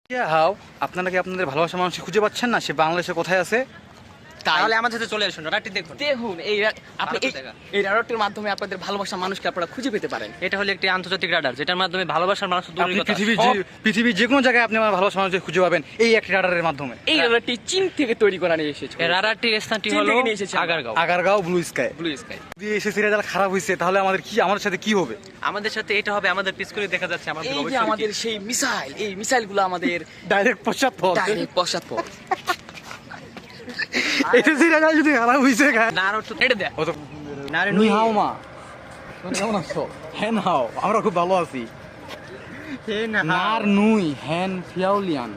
হাও আপনারা কি আপনাদের ভালোবাসা মানুষ খুঁজে পাচ্ছেন না? সে বাংলাদেশে কোথায় আছে? তাহলে আমার সাথে চলে আসুন, রাডারটি দেখুন। দেখুন আপনি ভালো জায়গা। এই রাডারটির মাধ্যমে আপনাদের ভালোবাসা মানুষকে আপনারা খুঁজে পেতে পারেন। এটা হলো একটি আন্তর্জাতিক রাডার, যেটার মাধ্যমে ভালোবাসার মানুষ দূরের আপনি কথা পৃথিবীর যে কোনো জায়গায় আপনি আমার ভালোবাসা মানুষকে খুঁজে পাবেন এই একটি রাডারের মাধ্যমে। এই রাডারটি চীন থেকে তৈরি করা নিয়ে এসেছে। এই রাডারটির স্থানটি চীন হলো থেকে নিয়ে এসেছি আমরা। Agargaon. Agargaon blue sky. Blue sky. যদি এসএসসি রেজাল্ট খারাপ হয়েছে তাহলে আমাদের সাথে কি হবে? আমাদের সাথে এটা হবে, আমাদের পিছ করে দেখা যাচ্ছে আমাদের এই যে ভবিষ্যৎ আমাদের কি। সেই মিসাইল, এই মিসাইলগুলো আমাদের ডাইরেক্ট পশ্চাৎপদ। ডাইরেক্ট পশ্চাৎপদ। এসএসসি রেজাল্ট যদি খারাপ হয়েছে না আর একটু এটা দেখ। নারে নুই হাও মা, তুমি কেমন আছো? হ্যান হাও, আমরা খুব ভালো আছি। নার নুই হ্যান ফিয়াউলিয়ান।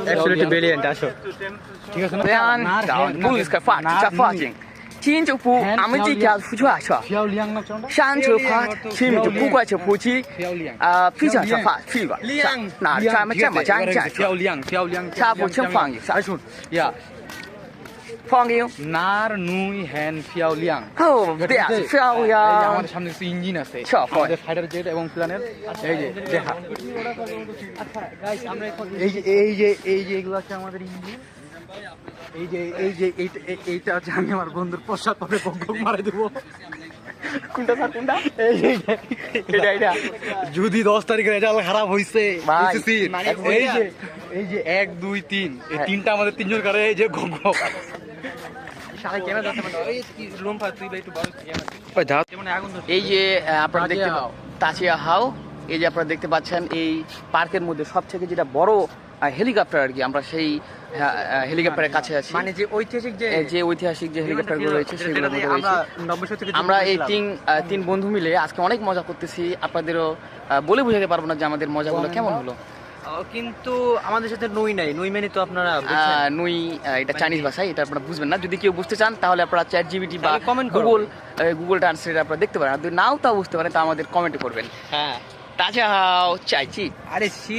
অ্যাবসলিউটলি ব্রিলিয়ান্ট, আসো। ঠিক আছে না? নার হ্যান ব্লু স্কাই ফাট নার যা নুই ফাটিং 亲就不，俺们这家出去啊，是吧？ ফিয়াউলিয়ান না কোনটা?山就发，前面就不管就不起，ফিয়াউলিয়ান।非常就发去吧，那咱们这么讲讲， ফিয়াউলিয়ান 差不多放一下， শুন ইয়া 放给， নার নুই হ্যান ফিয়াউলিয়ান। 哦，对呀，漂 এই যে亮， আমাদের সামনে কিছু ইঞ্জিন আছে, সব হয়। আমাদের ফাইটার জেট এবং প্লেনের। এই যে দেখা, এই যে এগুলো আছে আমাদের ইঞ্জিন। এইটা হচ্ছে আমি আমার বন্ধুর পশ্চাৎপদে বক মারা দেবো। কোনটা স্যার কোনটা? এই যে এটা যদি 10 তারিখে রেজাল্ট খারাপ হইছে ভাই, SSC র, মানে এই যে 1 2 3 এই তিনটা আমাদের তিনজন করে এই যে শালা ক্যামেরা ধরতে পারে ওই কি লম্বা তুই ভাই একটু বড় ক্যামেরা যেমন আগুন ধরছে। এই যে আপনারা দেখতে তাজিয়া হাও। তাজিয়া হাও, এই যে আপনারা দেখতে পাচ্ছেন এই পার্কের মধ্যে সবথেকে যেটা বড় হেলিকপ্টার আর কি, আমরা সেই হেলিকপ্টারের কাছে আছি। মানে যে ঐতিহাসিক যে ঐতিহাসিক যে হেলিকপ্টারগুলো রয়েছে সেগুলোর মধ্যে আমরা রয়েছে। 90 থেকে আমরা এই তিন বন্ধু মিলে আজকে অনেক মজা করতেছি, আপনাদেরও বলে বোঝাতে পারবো না যে আমাদের মজাগুলো কেমন হলো। কিন্তু আমাদের সাথে নই নাই, নই মানে তো আপনারা বুঝছেন। নুই এটা চাইনিজ ভাষায়, এটা আপনারা বুঝবেন না। যদি কেউ বুঝতে চান তাহলে আপনারা চ্যাট জিপিটি বা তাহলে comment করুন। গুগল ট্রান্সলেট আপনারা দেখতে পারেন। আর যদি নাও তা বুঝতে পারেন তা আমাদের কমেন্টে করবেন। হ্যাঁ, তাজা চাইছি। আরে শি